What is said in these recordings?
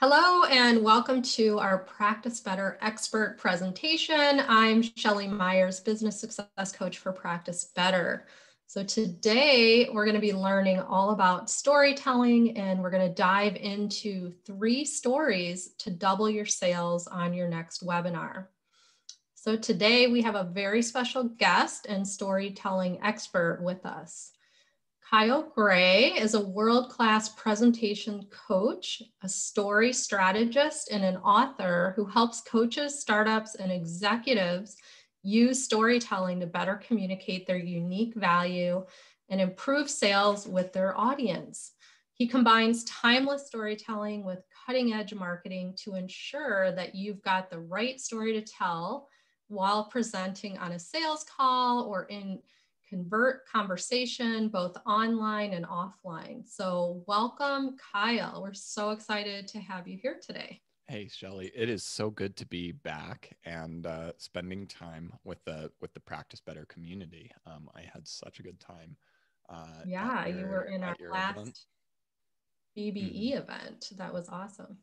Hello and welcome to our Practice Better expert presentation. I'm Shelly Myers, business success coach for Practice Better. So today we're going to be learning all about storytelling, and we're going to dive into 3 stories to double your sales on your next webinar. So today we have a very special guest and storytelling expert with us. Kyle Gray is a world-class presentation coach, a story strategist, and an author who helps coaches, startups, and executives use storytelling to better communicate their unique value and improve sales with their audience. He combines timeless storytelling with cutting-edge marketing to ensure that you've got the right story to tell while presenting on a sales call or in convert conversation, both online and offline. So welcome, Kyle. We're so excited to have you here today. Hey, Shelly, it is so good to be back and spending time with the Practice Better community. I had such a good time. You were in our last event. BBE event. That was awesome.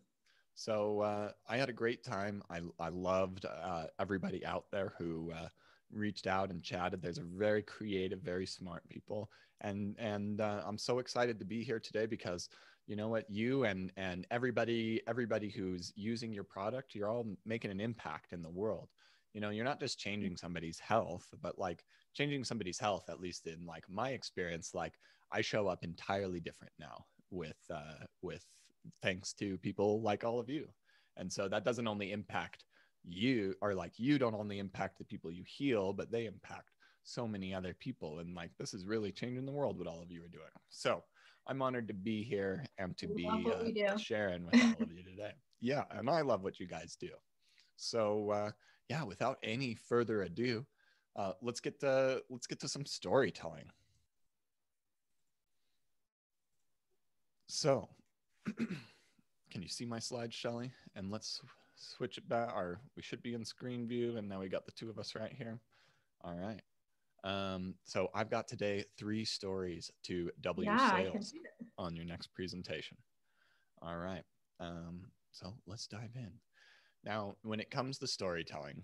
So I had a great time. I loved everybody out there who reached out and chatted. There's a very creative, very smart people, and I'm so excited to be here today because you know what, you and everybody who's using your product, you're all making an impact in the world. You know, you're not just changing somebody's health, but like changing somebody's health, at least in like my experience, like I show up entirely different now with thanks to people like all of you. And so that doesn't only impact you, or like you don't only impact the people you heal, but they impact so many other people. And like, this is really changing the world, what all of you are doing. So I'm honored to be here and to be sharing with all of you today. Yeah. And I love what you guys do. So yeah, without any further ado, let's get to some storytelling. So can you see my slides, Shelly? And let's switch it back, or we should be in screen view, and now we got the two of us right here. All right. So I've got today 3 stories to double your sales on your next presentation. All right. So let's dive in. Now, when it comes to storytelling,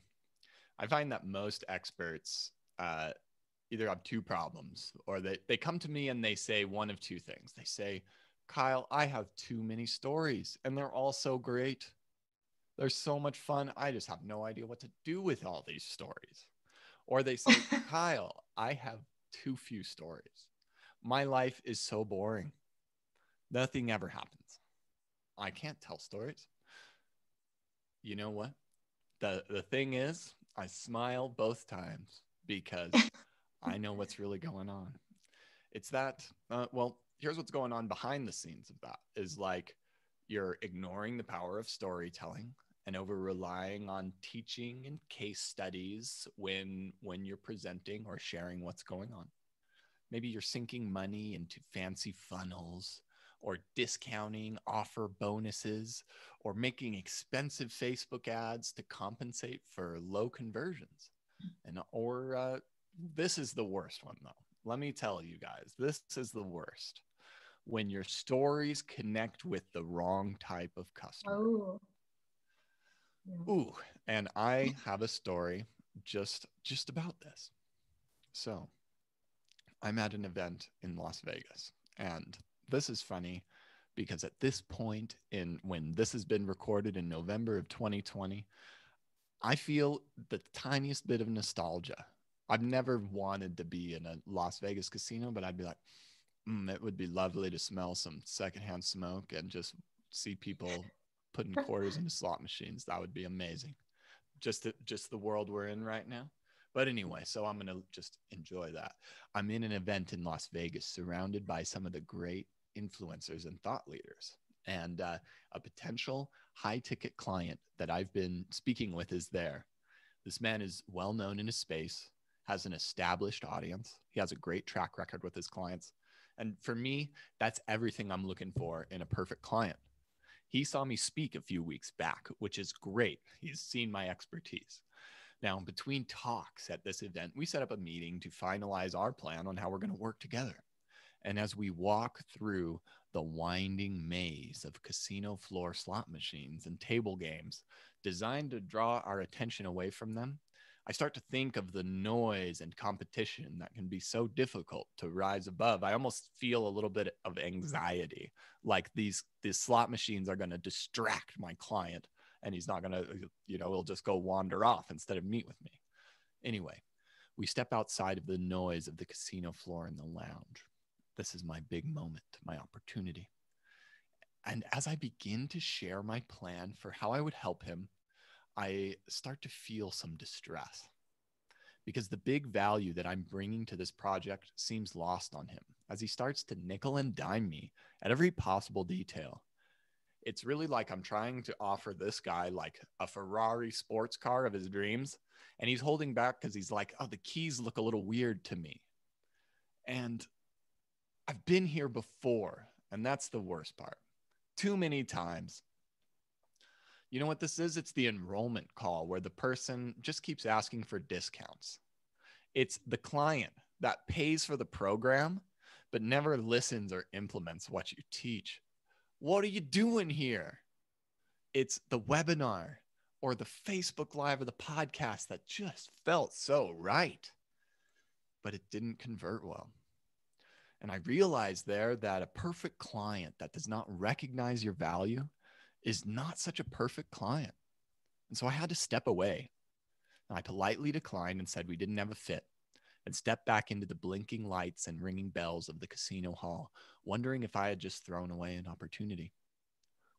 I find that most experts either have 2 problems, or they come to me and they say one of 2 things. They say, Kyle, I have too many stories and they're all so great. They're so much fun. I just have no idea what to do with all these stories. Or they say, Kyle, I have too few stories. My life is so boring. Nothing ever happens. I can't tell stories. You know what? The thing is, I smile both times because I know what's really going on. It's that, well, here's what's going on behind the scenes of that is like you're ignoring the power of storytelling and over relying on teaching and case studies when you're presenting or sharing what's going on. Maybe you're sinking money into fancy funnels or discounting offer bonuses or making expensive Facebook ads to compensate for low conversions. Or this is the worst one though. Let me tell you guys, this is the worst. When your stories connect with the wrong type of customer. Oh. Yeah. Ooh, and I have a story just about this. So I'm at an event in Las Vegas, and this is funny because at this point when this has been recorded in November of 2020, I feel the tiniest bit of nostalgia. I've never wanted to be in a Las Vegas casino, but I'd be like, it would be lovely to smell some secondhand smoke and just see people putting quarters into slot machines. That would be amazing. Just the world we're in right now. But anyway, so I'm going to just enjoy that. I'm in an event in Las Vegas surrounded by some of the great influencers and thought leaders. And a potential high ticket client that I've been speaking with is there. This man is well known in his space, has an established audience. He has a great track record with his clients. And for me, that's everything I'm looking for in a perfect client. He saw me speak a few weeks back, which is great. He's seen my expertise. Now, between talks at this event, we set up a meeting to finalize our plan on how we're going to work together. And as we walk through the winding maze of casino floor slot machines and table games designed to draw our attention away from them, I start to think of the noise and competition that can be so difficult to rise above. I almost feel a little bit of anxiety, like these slot machines are going to distract my client and he's not going to, he'll just go wander off instead of meet with me. Anyway, we step outside of the noise of the casino floor in the lounge. This is my big moment, my opportunity. And as I begin to share my plan for how I would help him, I start to feel some distress because the big value that I'm bringing to this project seems lost on him as he starts to nickel and dime me at every possible detail. It's really like I'm trying to offer this guy like a Ferrari sports car of his dreams, and he's holding back because he's like, oh, the keys look a little weird to me. And I've been here before, and that's the worst part. Too many times. You know what this is? It's the enrollment call where the person just keeps asking for discounts. It's the client that pays for the program, but never listens or implements what you teach. What are you doing here? It's the webinar or the Facebook Live or the podcast that just felt so right, but it didn't convert well. And I realized there that a perfect client that does not recognize your value is not such a perfect client. And so I had to step away. And I politely declined and said we didn't have a fit and stepped back into the blinking lights and ringing bells of the casino hall, wondering if I had just thrown away an opportunity,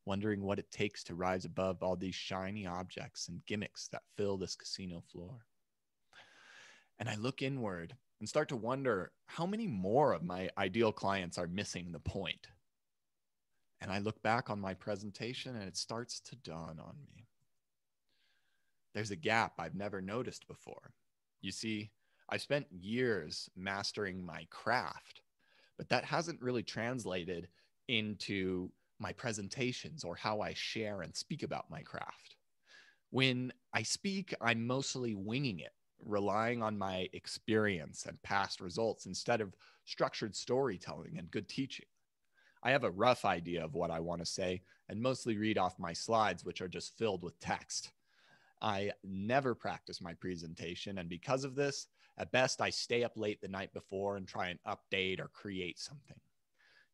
wondering what it takes to rise above all these shiny objects and gimmicks that fill this casino floor. And I look inward and start to wonder how many more of my ideal clients are missing the point. And I look back on my presentation and it starts to dawn on me. There's a gap I've never noticed before. You see, I spent years mastering my craft, but that hasn't really translated into my presentations or how I share and speak about my craft. When I speak, I'm mostly winging it, relying on my experience and past results instead of structured storytelling and good teaching. I have a rough idea of what I want to say and mostly read off my slides, which are just filled with text. I never practice my presentation, and because of this, at best, I stay up late the night before and try and update or create something.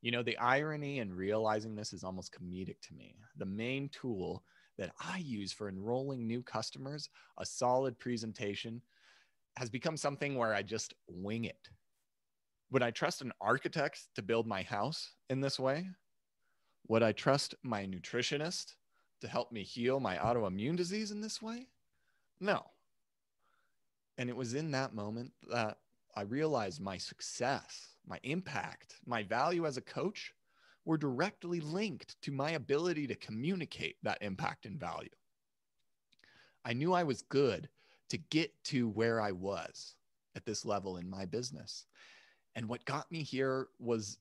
You know, the irony in realizing this is almost comedic to me. The main tool that I use for enrolling new customers, a solid presentation, has become something where I just wing it. Would I trust an architect to build my house in this way? Would I trust my nutritionist to help me heal my autoimmune disease in this way? No. And it was in that moment that I realized my success, my impact, my value as a coach were directly linked to my ability to communicate that impact and value. I knew I was good to get to where I was at this level in my business. And what got me here was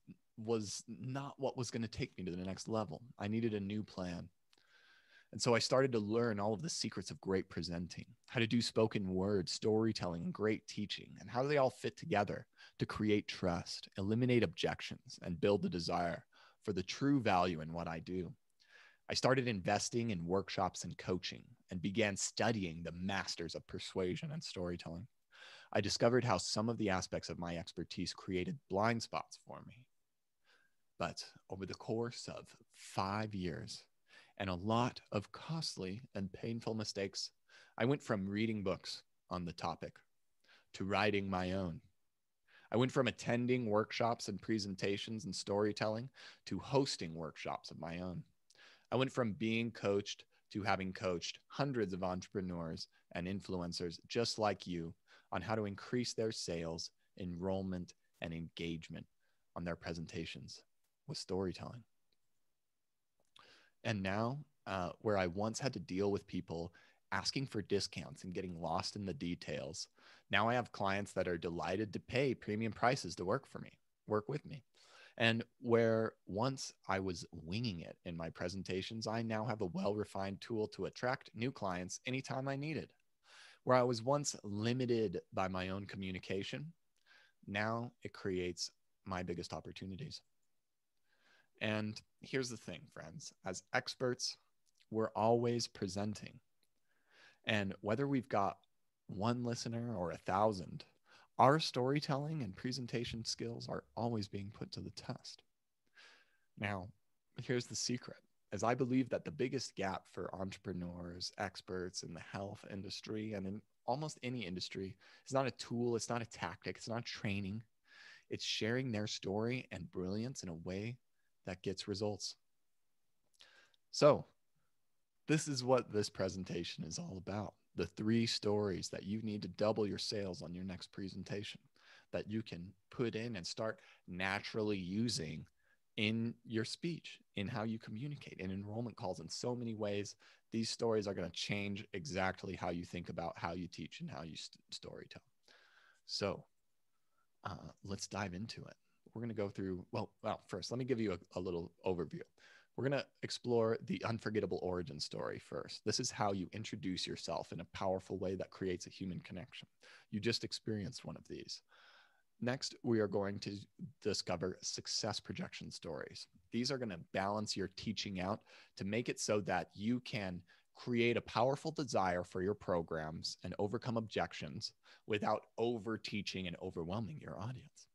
not what was going to take me to the next level. I needed a new plan. And so I started to learn all of the secrets of great presenting, how to do spoken word, storytelling, and great teaching, and how they all fit together to create trust, eliminate objections, and build the desire for the true value in what I do. I started investing in workshops and coaching and began studying the masters of persuasion and storytelling. I discovered how some of the aspects of my expertise created blind spots for me. But over the course of 5 years and a lot of costly and painful mistakes, I went from reading books on the topic to writing my own. I went from attending workshops and presentations and storytelling to hosting workshops of my own. I went from being coached to having coached hundreds of entrepreneurs and influencers just like you on how to increase their sales, enrollment, and engagement on their presentations with storytelling. And now, where I once had to deal with people asking for discounts and getting lost in the details, now I have clients that are delighted to pay premium prices to work with me. And where once I was winging it in my presentations, I now have a well-refined tool to attract new clients anytime I needed. Where I was once limited by my own communication, now it creates my biggest opportunities. And here's the thing, friends, as experts, we're always presenting. And whether we've got one listener or 1,000, our storytelling and presentation skills are always being put to the test. Now, here's the secret. As I believe that the biggest gap for entrepreneurs, experts in the health industry, and in almost any industry is not a tool, it's not a tactic, it's not training. It's sharing their story and brilliance in a way that gets results. So, this is what this presentation is all about. The 3 stories that you need to double your sales on your next presentation that you can put in and start naturally using in your speech, in how you communicate, in enrollment calls, in so many ways. These stories are going to change exactly how you think about how you teach and how you story tell. So let's dive into it. We're going to go through, well, first, let me give you a little overview. We're going to explore the unforgettable origin story first. This is how you introduce yourself in a powerful way that creates a human connection. You just experienced one of these. Next, we are going to discover success projection stories. These are going to balance your teaching out to make it so that you can create a powerful desire for your programs and overcome objections without over teaching and overwhelming your audience.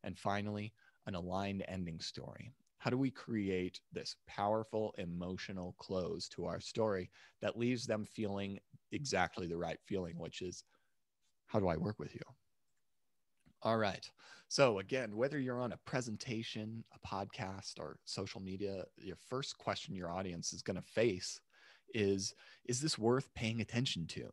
And finally, an aligned ending story. How do we create this powerful emotional close to our story that leaves them feeling exactly the right feeling, which is, how do I work with you? All right. So again, whether you're on a presentation, a podcast, or social media, your first question your audience is going to face is this worth paying attention to?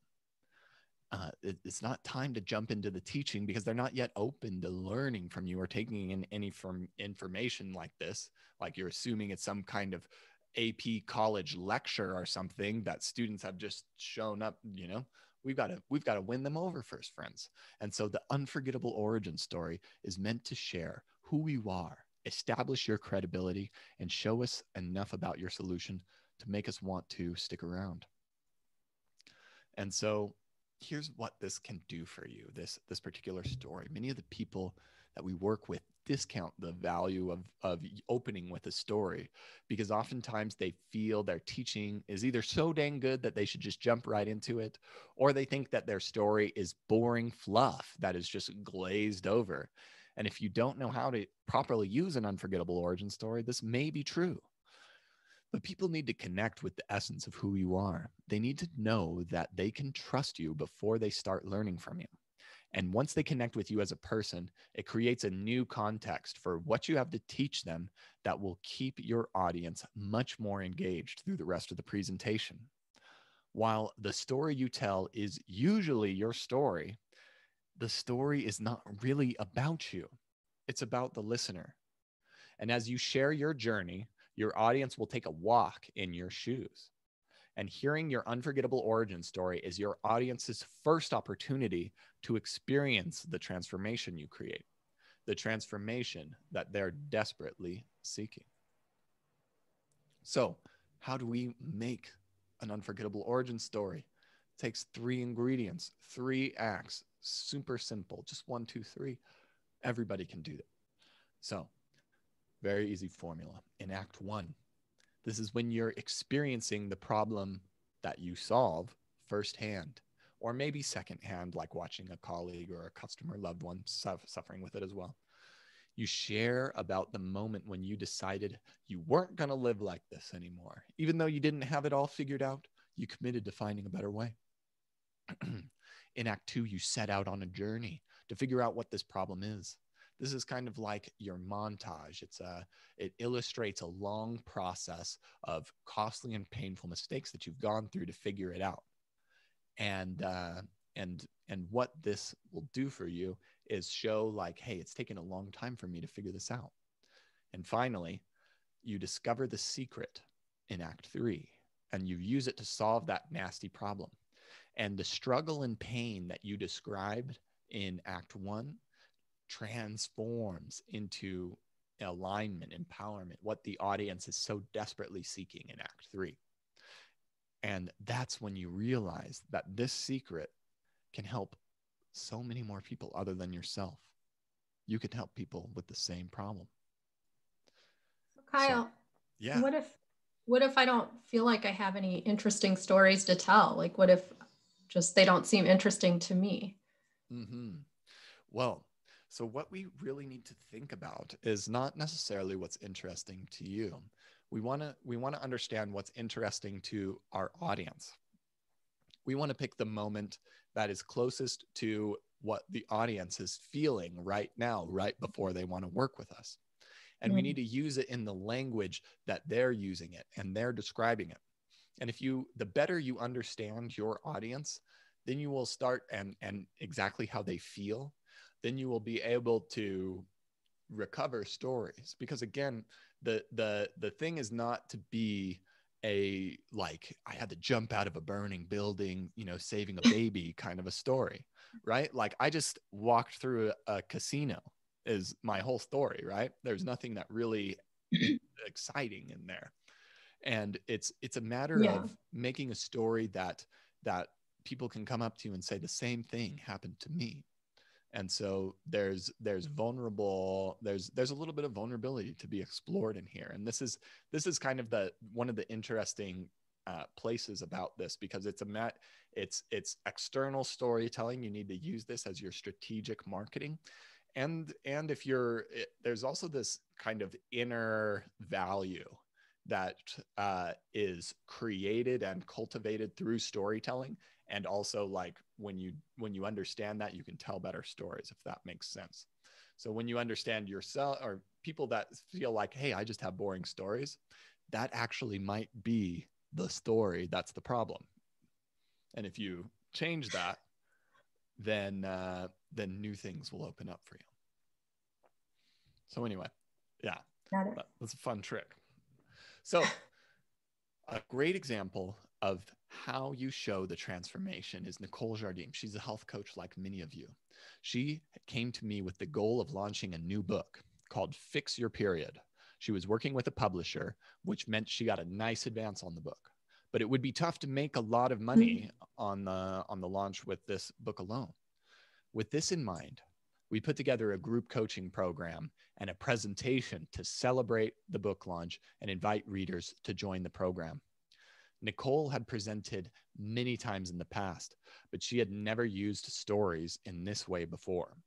It's not time to jump into the teaching because they're not yet open to learning from you or taking in any information like this. Like you're assuming it's some kind of AP college lecture or something that students have just shown up, you know. We've got to win them over first, friends. And so the unforgettable origin story is meant to share who you are, establish your credibility, and show us enough about your solution to make us want to stick around. And so here's what this can do for you, this particular story. Many of the people that we work with discount the value of opening with a story because oftentimes they feel their teaching is either so dang good that they should just jump right into it, or they think that their story is boring fluff that is just glazed over. And if you don't know how to properly use an unforgettable origin story, this may be true. But people need to connect with the essence of who you are. They need to know that they can trust you before they start learning from you. And once they connect with you as a person, it creates a new context for what you have to teach them that will keep your audience much more engaged through the rest of the presentation. While the story you tell is usually your story, the story is not really about you. It's about the listener. And as you share your journey, your audience will take a walk in your shoes. And hearing your unforgettable origin story is your audience's first opportunity to experience the transformation you create, the transformation that they're desperately seeking. So, how do we make an unforgettable origin story? It takes 3 ingredients, 3 acts, super simple, just 1, 2, 3. Everybody can do that. So, very easy formula. In Act 1, this is when you're experiencing the problem that you solve firsthand, or maybe secondhand, like watching a colleague or a customer loved one suffering with it as well. You share about the moment when you decided you weren't going to live like this anymore. Even though you didn't have it all figured out, you committed to finding a better way. In Act 2, you set out on a journey to figure out what this problem is. This is kind of like your montage. It illustrates a long process of costly and painful mistakes that you've gone through to figure it out. And what this will do for you is show like, hey, it's taken a long time for me to figure this out. And finally, you discover the secret in Act 3, and you use it to solve that nasty problem. And the struggle and pain that you described in Act 1 transforms into alignment, empowerment, what the audience is so desperately seeking in Act 3. And that's when you realize that this secret can help so many more people other than yourself. you can help people with the same problem. Kyle, So, yeah. what if I don't feel like I have any interesting stories to tell? Like, what if just they don't seem interesting to me? Mm-hmm. Well, so what we really need to think about is not necessarily what's interesting to you. We want to understand what's interesting to our audience. We want to pick the moment that is closest to what the audience is feeling right now, right before they want to work with us. And we need to use it in the language that they're using it and they're describing it. And the better you understand your audience, then you will start and exactly how they feel, then you will be able to recover stories. Because again, the thing is not to be like I had to jump out of a burning building, saving a baby kind of a story, right? Like I just walked through a casino is my whole story, right? There's nothing that really exciting in there. And it's a matter of making a story that people can come up to you and say the same thing happened to me. And so there's a little bit of vulnerability to be explored in here. And this is kind of one of the interesting places about this, because it's external storytelling. You need to use this as your strategic marketing. And if there's also this kind of inner value that is created and cultivated through storytelling. And also, like when you understand that, you can tell better stories, if that makes sense. So when you understand yourself, or people that feel like, hey, I just have boring stories, that actually might be the story that's the problem. And if you change that, then new things will open up for you. So anyway, yeah, that's a fun trick. So a great example of how you show the transformation is Nicole Jardim. She's a health coach like many of you. She came to me with the goal of launching a new book called Fix Your Period. She was working with a publisher, which meant she got a nice advance on the book. But it would be tough to make a lot of money on the launch with this book alone. With this in mind, we put together a group coaching program and a presentation to celebrate the book launch and invite readers to join the program. Nicole had presented many times in the past, but she had never used stories in this way before.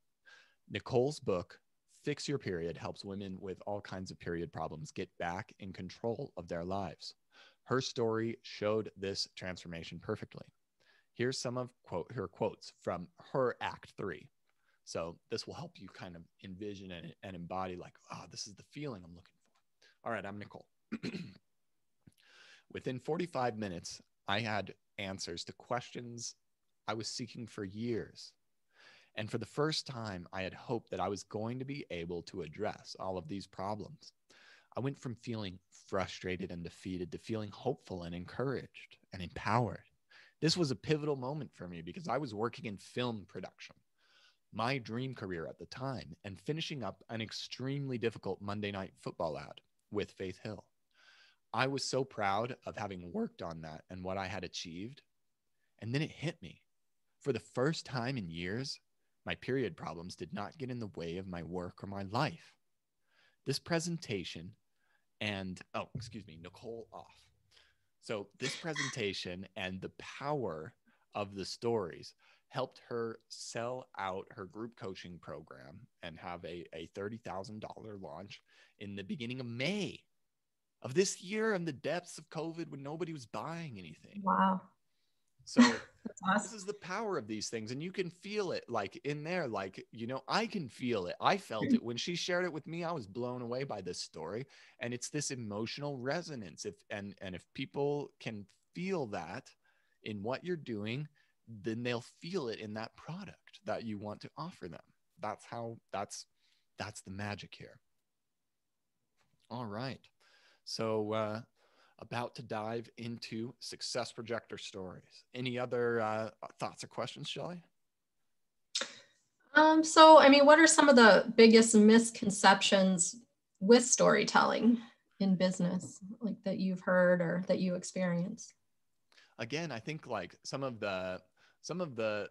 Nicole's book, Fix Your Period, helps women with all kinds of period problems get back in control of their lives. Her story showed this transformation perfectly. Here's some of her quotes from her Act 3. So this will help you kind of envision and embody, like, oh, this is the feeling I'm looking for. All right, I'm Nicole. Within 45 minutes, I had answers to questions I was seeking for years. And for the first time, I had hoped that I was going to be able to address all of these problems. I went from feeling frustrated and defeated to feeling hopeful and encouraged and empowered. This was a pivotal moment for me because I was working in film production, my dream career at the time, and finishing up an extremely difficult Monday Night Football ad with Faith Hill. I was so proud of having worked on that and what I had achieved. And then it hit me. For the first time in years, my period problems did not get in the way of my work or my life. This presentation Nicole off. So this presentation and the power of the stories helped her sell out her group coaching program and have a $30,000 launch in the beginning of May of this year, in the depths of COVID, when nobody was buying anything. Wow. So awesome. This is the power of these things. And you can feel it, like in there, like, I can feel it. I felt it when she shared it with me. I was blown away by this story. And it's this emotional resonance. If people can feel that in what you're doing, then they'll feel it in that product that you want to offer them. That's the magic here. All right. So about to dive into Success Projector stories. Any other thoughts or questions, Shelley? What are some of the biggest misconceptions with storytelling in business, like that you've heard or that you experience? Again, I think like some of the some of the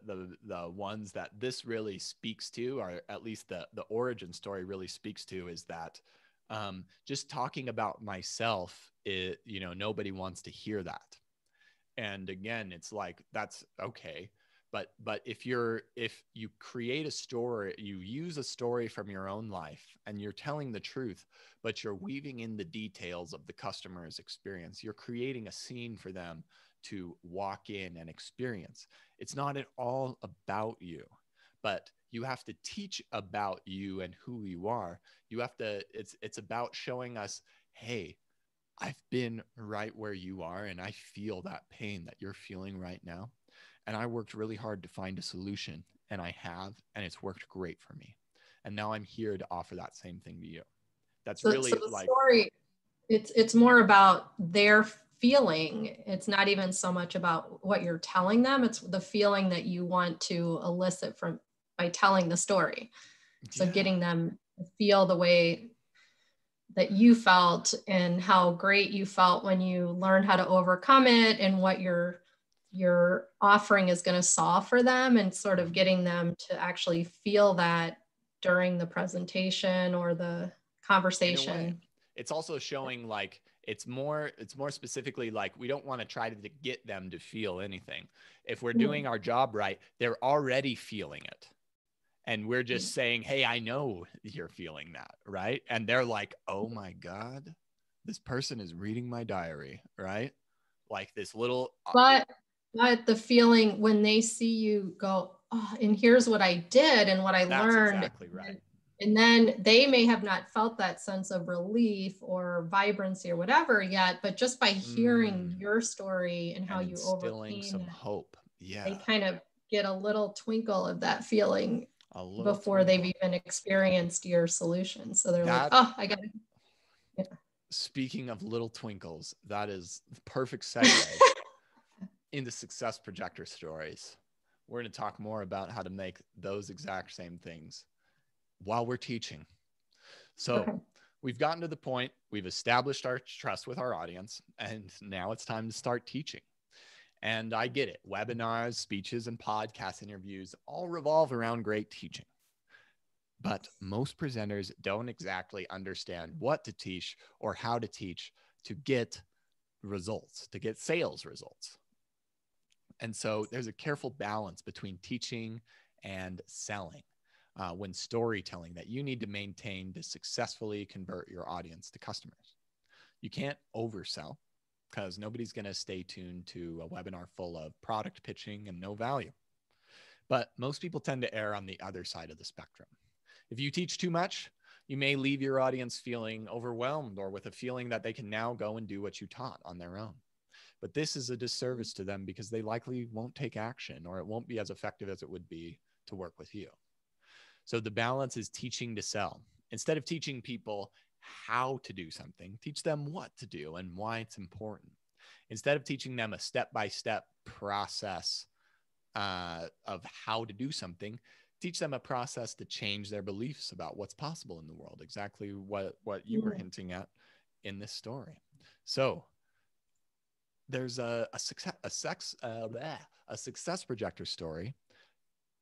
ones that this really speaks to, or at least the origin story really speaks to, is that just talking about myself, nobody wants to hear that. And again, it's like, that's okay. But if you create a story, you use a story from your own life and you're telling the truth, but you're weaving in the details of the customer's experience, you're creating a scene for them to walk in and experience. It's not at all about you, but you have to teach about you and who you are. You have to, it's about showing us, hey, I've been right where you are and I feel that pain that you're feeling right now. And I worked really hard to find a solution, and I have, and it's worked great for me. And now I'm here to offer that same thing to you. That's really so the like, story, it's more about their feeling. It's not even so much about what you're telling them. It's the feeling that you want to elicit from by telling the story. So yeah, getting them to feel the way that you felt and how great you felt when you learned how to overcome it, and what your offering is going to solve for them, and sort of getting them to actually feel that during the presentation or the in a way. conversation. It's also showing like, it's more specifically like, we don't want to try to get them to feel anything. If we're doing our job right, they're already feeling it. And we're just saying, hey, I know you're feeling that, right? And they're like, oh my God, this person is reading my diary, right? Like this little. But the feeling when they see you go, oh, and here's what I did and what I That's learned. exactly right. And then they may have not felt that sense of relief or vibrancy or whatever yet, but just by hearing your story and how And you instilling overcame some that, hope. Yeah. they kind of get a little twinkle of that feeling A little before twinkle. they've even experienced your solution. So they're like, That, oh, I got it. Yeah. speaking of little twinkles, that is the perfect segue into success projector stories. We're going to talk more about how to make those exact same things while we're teaching. So Okay. we've gotten to the point, we've established our trust with our audience, and now it's time to start teaching. And I get it. Webinars, speeches, and podcast interviews all revolve around great teaching. But most presenters don't exactly understand what to teach or how to teach to get results, to get sales results. And so there's a careful balance between teaching and selling when storytelling that you need to maintain to successfully convert your audience to customers. You can't oversell, because nobody's going to stay tuned to a webinar full of product pitching and no value. But most people tend to err on the other side of the spectrum. If you teach too much, you may leave your audience feeling overwhelmed or with a feeling that they can now go and do what you taught on their own. But this is a disservice to them, because they likely won't take action, or it won't be as effective as it would be to work with you. So the balance is teaching to sell. Instead of teaching people how to do something, teach them what to do and why it's important. Instead of teaching them a step-by-step process of how to do something, teach them a process to change their beliefs about what's possible in the world. Exactly what you were hinting at in this story. So there's a success projector story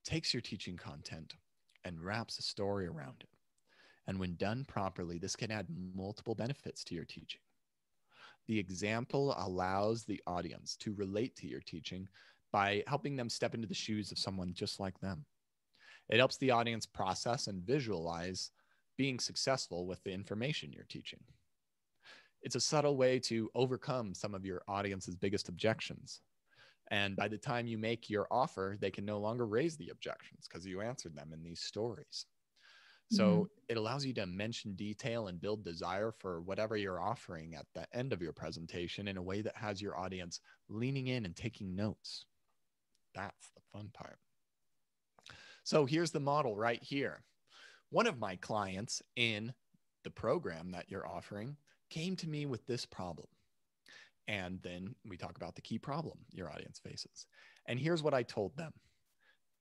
takes your teaching content and wraps a story around it. And when done properly, this can add multiple benefits to your teaching. The example allows the audience to relate to your teaching by helping them step into the shoes of someone just like them. It helps the audience process and visualize being successful with the information you're teaching. It's a subtle way to overcome some of your audience's biggest objections. And by the time you make your offer, they can no longer raise the objections because you answered them in these stories. So it allows you to mention detail and build desire for whatever you're offering at the end of your presentation in a way that has your audience leaning in and taking notes. That's the fun part. So here's the model right here. One of my clients in the program that you're offering came to me with this problem. And then we talk about the key problem your audience faces. And here's what I told them.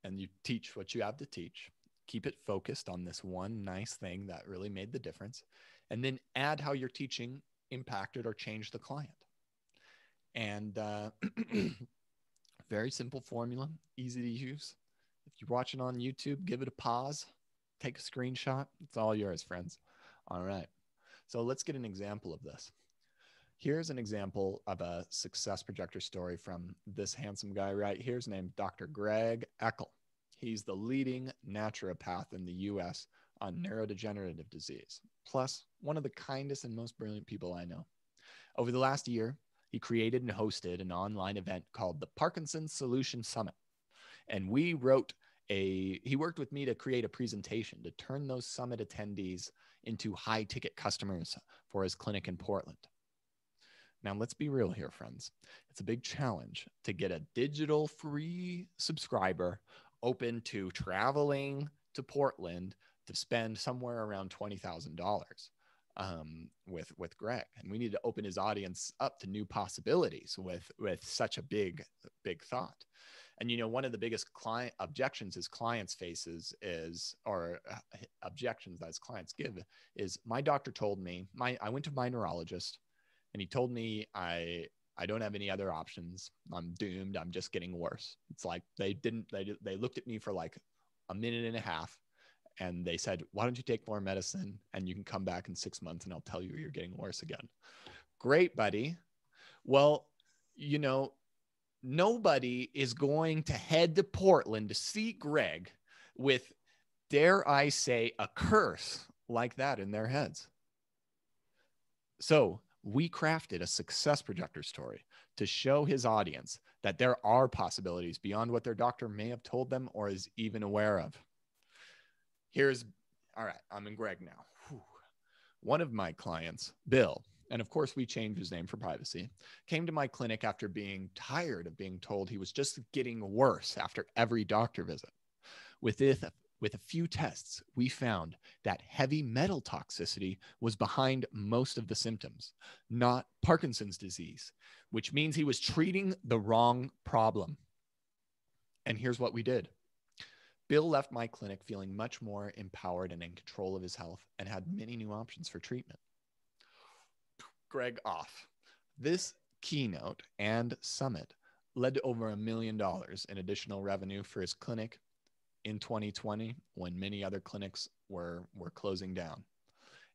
And you teach what you have to teach. Keep it focused on this one nice thing that really made the difference. And then add how your teaching impacted or changed the client. And Very simple formula, easy to use. If you're watching on YouTube, give it a pause, take a screenshot. It's all yours, friends. All right. So let's get an example of this. Here's an example of a success projector story from this handsome guy right here. His named Dr. Greg Eckel. He's the leading naturopath in the US on neurodegenerative disease, plus one of the kindest and most brilliant people I know. Over the last year, he created and hosted an online event called the Parkinson's Solution Summit. And he worked with me to create a presentation to turn those summit attendees into high ticket customers for his clinic in Portland. Now, let's be real here, friends. It's a big challenge to get a digital free subscriber open to traveling to Portland to spend somewhere around $20,000 with Greg. And we need to open his audience up to new possibilities with such a big thought. And, you know, one of the biggest client objections his clients faces objections that his clients give is, my doctor told me, I went to my neurologist and he told me I don't have any other options. I'm doomed. I'm just getting worse. It's like they looked at me for like a minute and a half and they said, why don't you take more medicine and you can come back in 6 months and I'll tell you you're getting worse again. Great, buddy. Well, you know, nobody is going to head to Portland to see Greg with, dare I say, a curse like that in their heads. So we crafted a success projector story to show his audience that there are possibilities beyond what their doctor may have told them or is even aware of. All right, I'm in Greg now. Whew. One of my clients, Bill, and of course we changed his name for privacy, came to my clinic after being tired of being told he was just getting worse after every doctor visit. With a few tests, we found that heavy metal toxicity was behind most of the symptoms, not Parkinson's disease, which means he was treating the wrong problem. And here's what we did. Bill left my clinic feeling much more empowered and in control of his health and had many new options for treatment. Greg off. This keynote and summit led to over $1 million in additional revenue for his clinic in 2020 when many other clinics were closing down.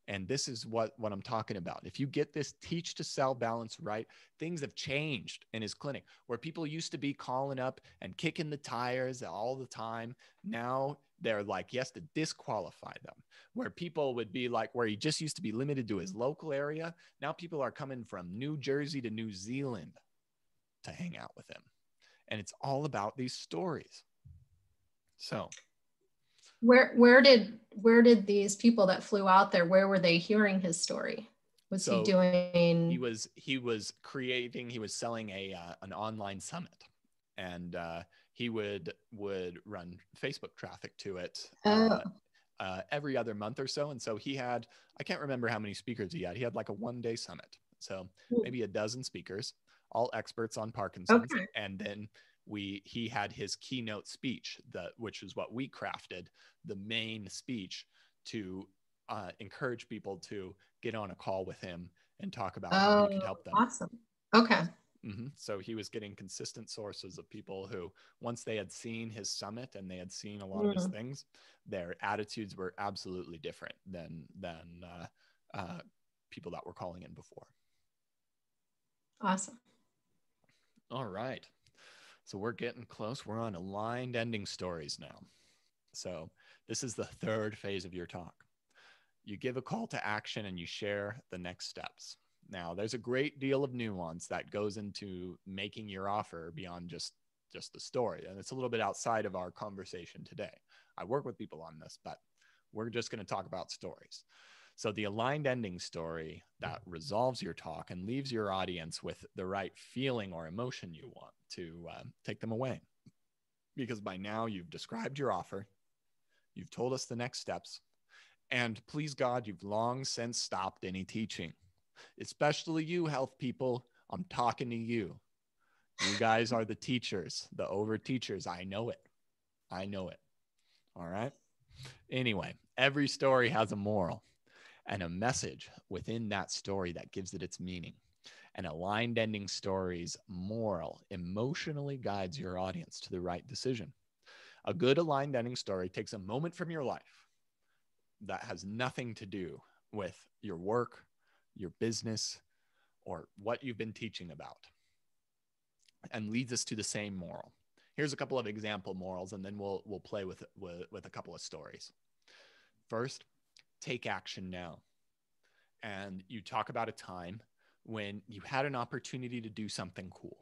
And this is what I'm talking about. If you get this teach to sell balance right, things have changed in his clinic where people used to be calling up and kicking the tires all the time. Now they're like, he has to disqualify them. Where people would be like, where he just used to be limited to his local area. Now people are coming from New Jersey to New Zealand to hang out with him. And it's all about these stories. So where did these people that flew out there, where were they hearing his story? Was he doing? He was selling an online summit, and he would run Facebook traffic to it every other month or so. And so he had, I can't remember how many speakers he had. He had like a 1-day summit. So maybe a dozen speakers, all experts on Parkinson's. Okay. And then he had his keynote speech, which is what we crafted, the main speech to encourage people to get on a call with him and talk about how he could help them. Awesome. Okay. Mm-hmm. So he was getting consistent sources of people who, once they had seen his summit and they had seen a lot of his things, their attitudes were absolutely different than people that were calling in before. Awesome. All right. So we're getting close. We're on aligned ending stories now. So this is the third phase of your talk. You give a call to action and you share the next steps. Now, there's a great deal of nuance that goes into making your offer beyond just the story. And it's a little bit outside of our conversation today. I work with people on this, but we're just going to talk about stories. So the aligned ending story that resolves your talk and leaves your audience with the right feeling or emotion you want to take them away. Because by now you've described your offer, you've told us the next steps, and please God, you've long since stopped any teaching. Especially you health people, I'm talking to you. You guys are the teachers, the over teachers. I know it. All right. Anyway, every story has a moral and a message within that story that gives it its meaning. An aligned ending story's moral emotionally guides your audience to the right decision. A good aligned ending story takes a moment from your life that has nothing to do with your work, your business, or what you've been teaching about, and leads us to the same moral. Here's a couple of example morals, and then we'll play with a couple of stories. First, take action now. And you talk about a time when you had an opportunity to do something cool.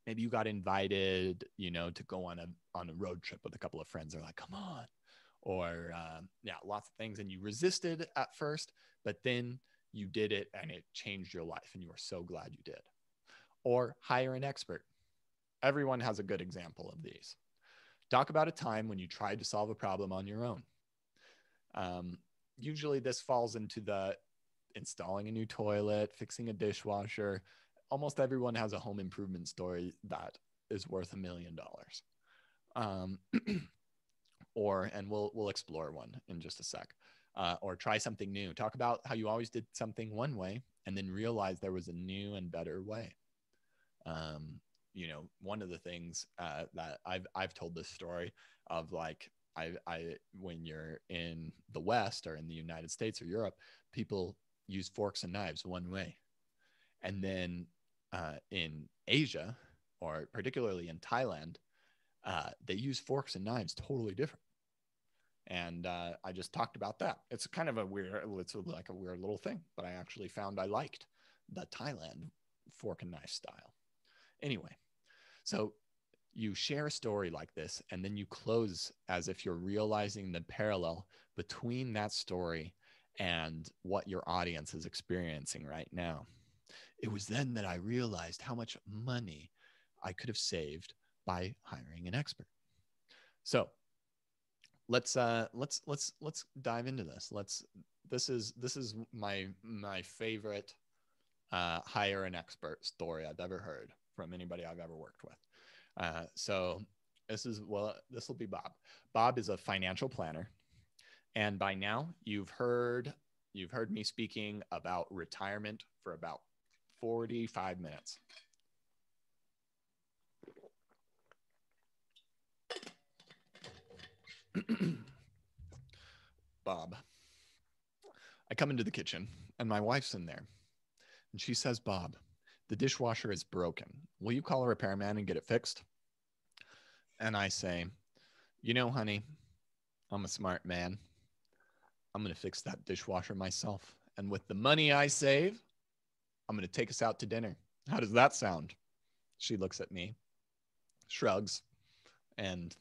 Maybe you got invited, to go on a road trip with a couple of friends. They're like, come on. Or lots of things. And you resisted at first, but then you did it and it changed your life and you are so glad you did. Or hire an expert. Everyone has a good example of these. Talk about a time when you tried to solve a problem on your own. Usually this falls into the installing a new toilet, fixing a dishwasher. Almost everyone has a home improvement story that is worth $1 million. And we'll explore one in just a sec. Or try something new. Talk about how you always did something one way and then realize there was a new and better way. One of the things that I've told this story of, like, when you're in the West or in the United States or Europe, people use forks and knives one way. And then in Asia, or particularly in Thailand, they use forks and knives totally different. And I just talked about that. It's kind of it's like a weird little thing, but I actually found I liked the Thailand fork and knife style. Anyway, so you share a story like this, and then you close as if you're realizing the parallel between that story and what your audience is experiencing right now. It was then that I realized how much money I could have saved by hiring an expert. So let's dive into this. This is my favorite hire an expert story I've ever heard from anybody I've ever worked with. So this will be Bob. Bob is a financial planner. And by now you've heard me speaking about retirement for about 45 minutes. Bob. I come into the kitchen and my wife's in there and she says, Bob, the dishwasher is broken. Will you call a repairman and get it fixed? And I say, honey, I'm a smart man. I'm going to fix that dishwasher myself. And with the money I save, I'm going to take us out to dinner. How does that sound? She looks at me, shrugs, and,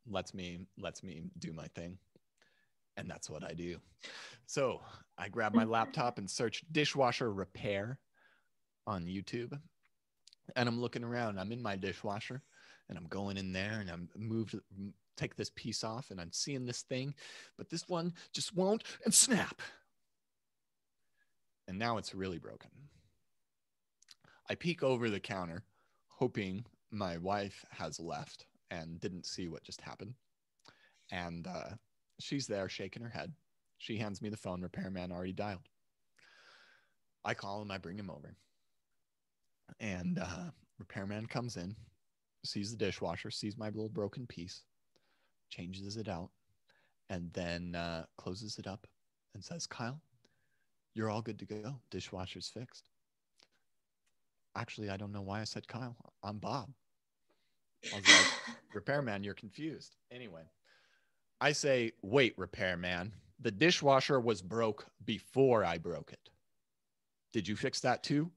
lets me do my thing. And that's what I do. So I grab my laptop and search dishwasher repair on YouTube. And I'm looking around. I'm in my dishwasher and I'm going in there and I'm take this piece off and I'm seeing this thing, but this one just won't and snap. And now it's really broken. I peek over the counter, hoping my wife has left and didn't see what just happened. And she's there shaking her head. She hands me the phone. Repairman already dialed. I call him. I bring him over. And repairman comes in, sees the dishwasher, sees my little broken piece, changes it out, and then closes it up and says, Kyle, you're all good to go. Dishwasher's fixed. Actually, I don't know why I said Kyle. I'm Bob. I was like, repairman, you're confused. Anyway, I say, wait, repairman, the dishwasher was broke before I broke it. Did you fix that too?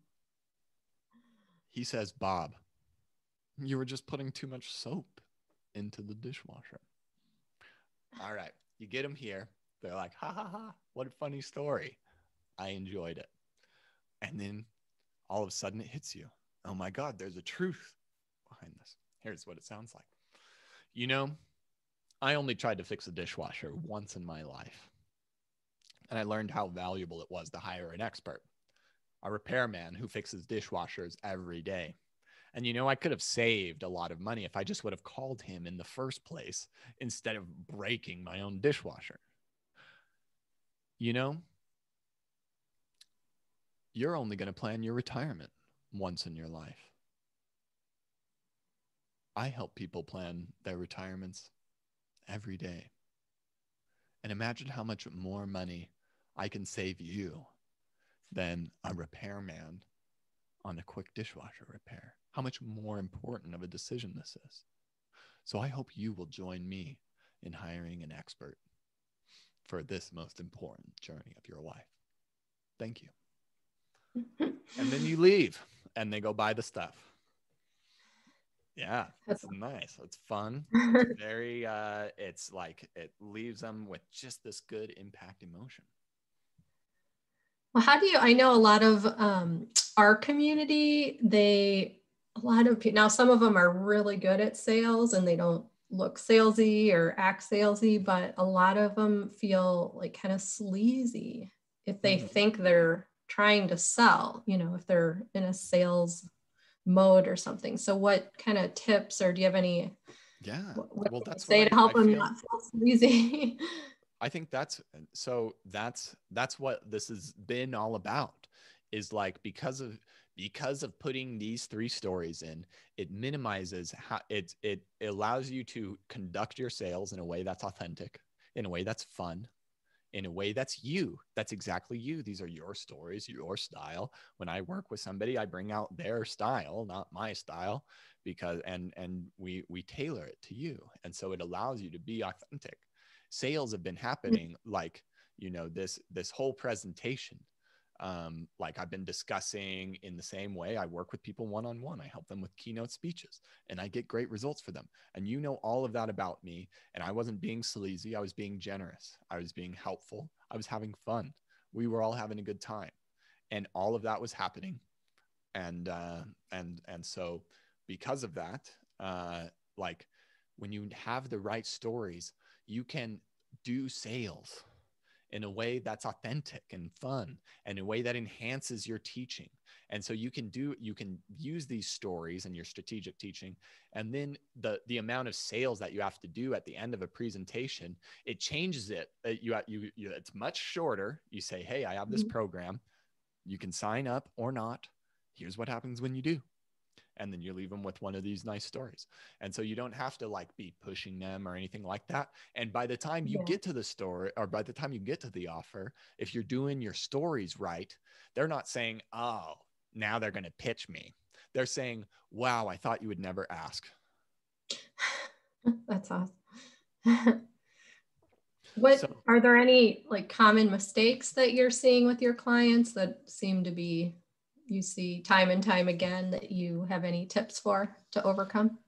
He says, Bob, you were just putting too much soap into the dishwasher. All right, you get them here. They're like, ha, ha, ha, what a funny story. I enjoyed it. And then all of a sudden it hits you. Oh my God, there's a truth behind this. Here's what it sounds like. I only tried to fix a dishwasher once in my life. And I learned how valuable it was to hire an expert, a repairman who fixes dishwashers every day. And I could have saved a lot of money if I just would have called him in the first place instead of breaking my own dishwasher. you're only going to plan your retirement once in your life. I help people plan their retirements every day. And imagine how much more money I can save you than a repairman on a quick dishwasher repair. How much more important of a decision this is. So I hope you will join me in hiring an expert for this most important journey of your life. Thank you. And then you leave and they go buy the stuff. Yeah, it's nice. It's fun. It's very, it's like, it leaves them with just this good impact emotion. Well, I know a lot of our community, now some of them are really good at sales and they don't look salesy or act salesy, but a lot of them feel like kind of sleazy if they think they're trying to sell, if they're in a sales mode or something. So what kind of tips, or do you have any well, that's say what to help I them feel. not feel sleazy? I think that's what this has been all about, is like, because of putting these 3 stories in, it minimizes how it allows you to conduct your sales in a way that's authentic, in a way that's fun, in a way that's you. That's exactly you. These are your stories, your style. When I work with somebody, I bring out their style, not my style, because and we tailor it to you. And so it allows you to be authentic. Sales have been happening like, this whole presentation. Like I've been discussing in the same way. I work with people one-on-one. I help them with keynote speeches and I get great results for them. And all of that about me. And I wasn't being sleazy. I was being generous. I was being helpful. I was having fun. We were all having a good time. And all of that was happening. And so because of that, like when you have the right stories, you can do sales in a way that's authentic and fun, and in a way that enhances your teaching. And so you can use these stories in your strategic teaching. And then the amount of sales that you have to do at the end of a presentation, it changes it. It's much shorter. You say, hey, I have this program. You can sign up or not. Here's what happens when you do. And then you leave them with one of these nice stories. And so you don't have to like be pushing them or anything like that. And by the time you get to the story, or by the time you get to the offer, if you're doing your stories right, they're not saying, oh, now they're going to pitch me. They're saying, wow, I thought you would never ask. That's awesome. Are there any like common mistakes that you're seeing with your clients that seem to be, you see time and time again, that you have any tips for to overcome?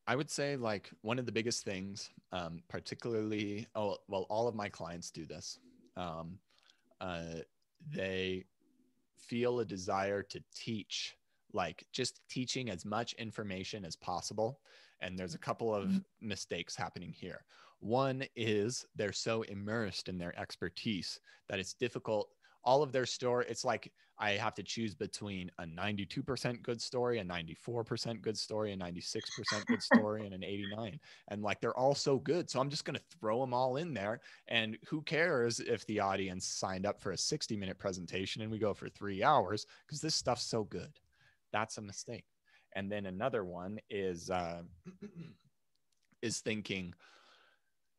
I would say like one of the biggest things, particularly, all of my clients do this. They feel a desire to teach, like just teaching as much information as possible. And there's a couple of mistakes happening here. One is they're so immersed in their expertise that it's difficult. All of their story, it's like I have to choose between a 92% good story, a 94% good story, a 96% good story, and an 89. And like, they're all so good. So I'm just going to throw them all in there. And who cares if the audience signed up for a 60-minute presentation and we go for 3 hours, because this stuff's so good. That's a mistake. And then another one is thinking,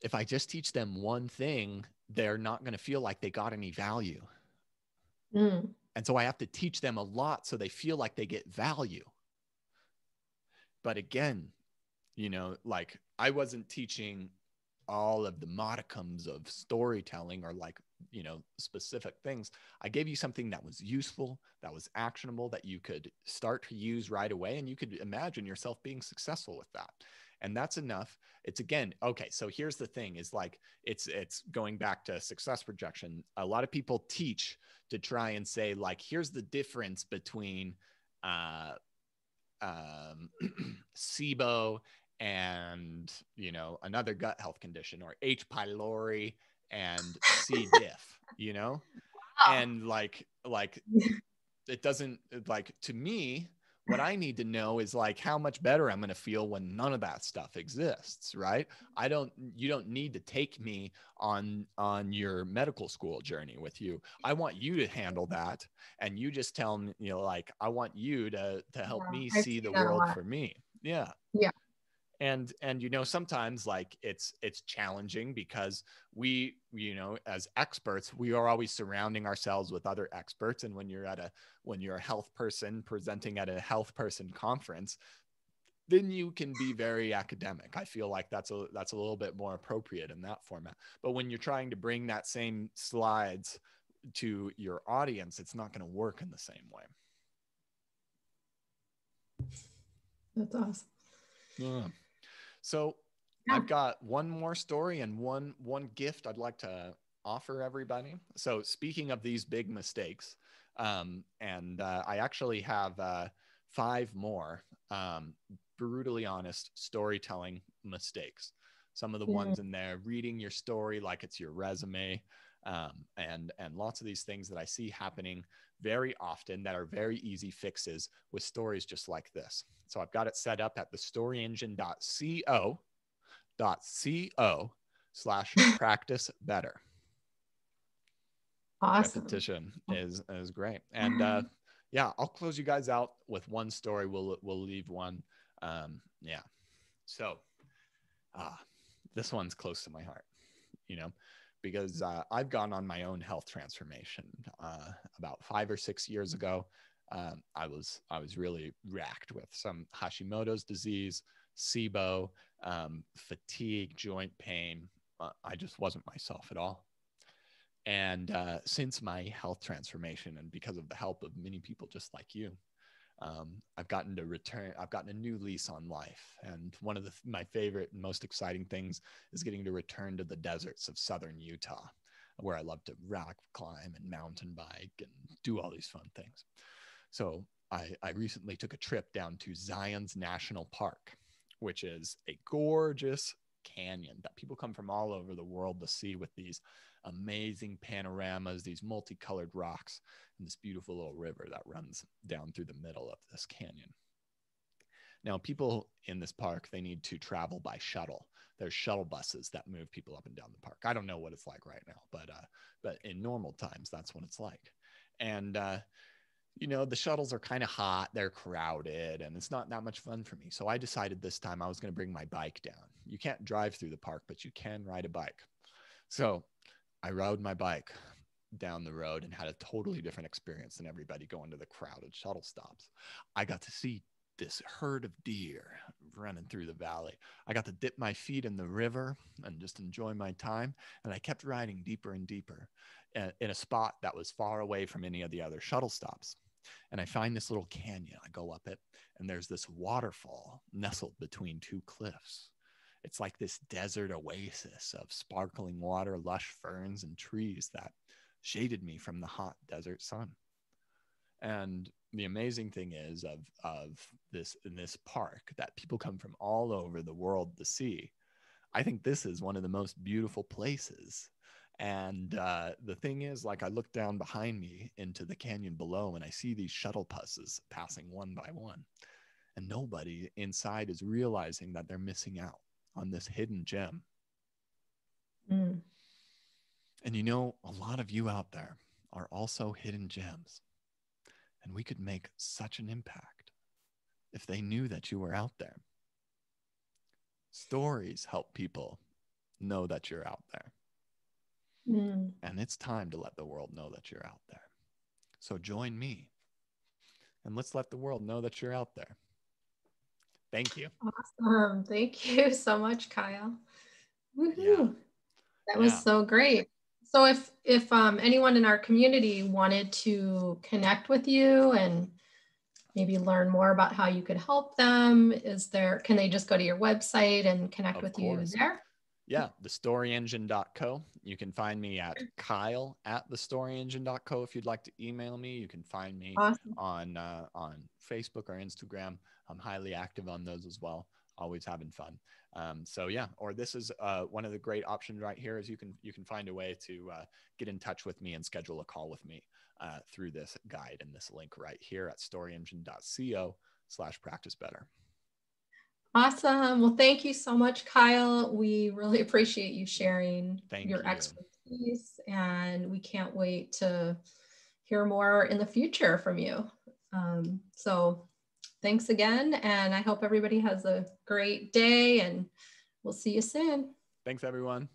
if I just teach them one thing, they're not going to feel like they got any value. And so I have to teach them a lot so they feel like they get value. But again, like I wasn't teaching all of the modicums of storytelling or like, specific things. I gave you something that was useful, that was actionable, that you could start to use right away. And you could imagine yourself being successful with that. And that's enough. It's again, okay, so here's the thing is like, it's going back to success projection. A lot of people teach to try and say like, here's the difference between SIBO and, another gut health condition, or H. pylori and C. diff, and like it doesn't, like, to me, What I need to know is like how much better I'm going to feel when none of that stuff exists, right? You don't need to take me on your medical school journey with you. I want you to handle that. And you just tell me, like, I want you to help me I've see seen the that a world lot. for me. Yeah. Yeah. And sometimes like it's challenging because we, as experts, we are always surrounding ourselves with other experts. And when you're a health person presenting at a health person conference, then you can be very academic. I feel like that's a little bit more appropriate in that format. But when you're trying to bring that same slides to your audience, it's not going to work in the same way. That's awesome. Yeah. So I've got one more story and one gift I'd like to offer everybody. So speaking of these big mistakes, I actually have 5 more brutally honest storytelling mistakes. Some of the ones in there, reading your story like it's your resume, and lots of these things that I see happening very often that are very easy fixes with stories just like this. So I've got it set up at thestoryengine.co/practice better. Awesome. Repetition is great. And yeah, I'll close you guys out with one story. We'll leave one. Yeah. So this one's close to my heart, because I've gone on my own health transformation about 5 or 6 years ago. I was really racked with some Hashimoto's disease, SIBO, fatigue, joint pain. I just wasn't myself at all. And since my health transformation, and because of the help of many people just like you, I've gotten a new lease on life. And one of my favorite and most exciting things is getting to return to the deserts of southern Utah, where I love to rock climb and mountain bike and do all these fun things. So I recently took a trip down to Zion's National Park, which is a gorgeous canyon that people come from all over the world to see, with these amazing panoramas, these multicolored rocks, and this beautiful little river that runs down through the middle of this canyon. Now, people in this park, they need to travel by shuttle. There's shuttle buses that move people up and down the park. I don't know what it's like right now, but in normal times, that's what it's like. And the shuttles are kind of hot, they're crowded, and it's not that much fun for me. So I decided this time I was going to bring my bike down. You can't drive through the park, but you can ride a bike. So I rode my bike down the road and had a totally different experience than everybody going to the crowded shuttle stops. I got to see this herd of deer running through the valley. I got to dip my feet in the river and just enjoy my time. And I kept riding deeper and deeper in a spot that was far away from any of the other shuttle stops. And I find this little canyon. I go up it, and there's this waterfall nestled between 2 cliffs. It's like this desert oasis of sparkling water, lush ferns, and trees that shaded me from the hot desert sun. And the amazing thing is of this, in this park, that people come from all over the world to see. I think this is one of the most beautiful places. And the thing is, like, I look down behind me into the canyon below, and I see these shuttle buses passing one by one. And nobody inside is realizing that they're missing out on this hidden gem. And a lot of you out there are also hidden gems. And we could make such an impact if they knew that you were out there. Stories help people know that you're out there. And it's time to let the world know that you're out there. So join me, and let's let the world know that you're out there. Thank you. Awesome. Thank you so much, Kyle. Woohoo. Yeah. That was so great. So if anyone in our community wanted to connect with you and maybe learn more about how you could help them, can they just go to your website and connect with you there? Yeah, thestoryengine.co. You can find me at Kyle@thestoryengine.co. If you'd like to email me, you can find me on Facebook or Instagram. I'm highly active on those as well. Always having fun. So yeah, or this is one of the great options right here is you can find a way to get in touch with me and schedule a call with me through this guide and this link right here at storyengine.co/ practice better. Awesome. Well, thank you so much, Kyle. We really appreciate you sharing your expertise, and we can't wait to hear more in the future from you. So thanks again, and I hope everybody has a great day, and we'll see you soon. Thanks, everyone.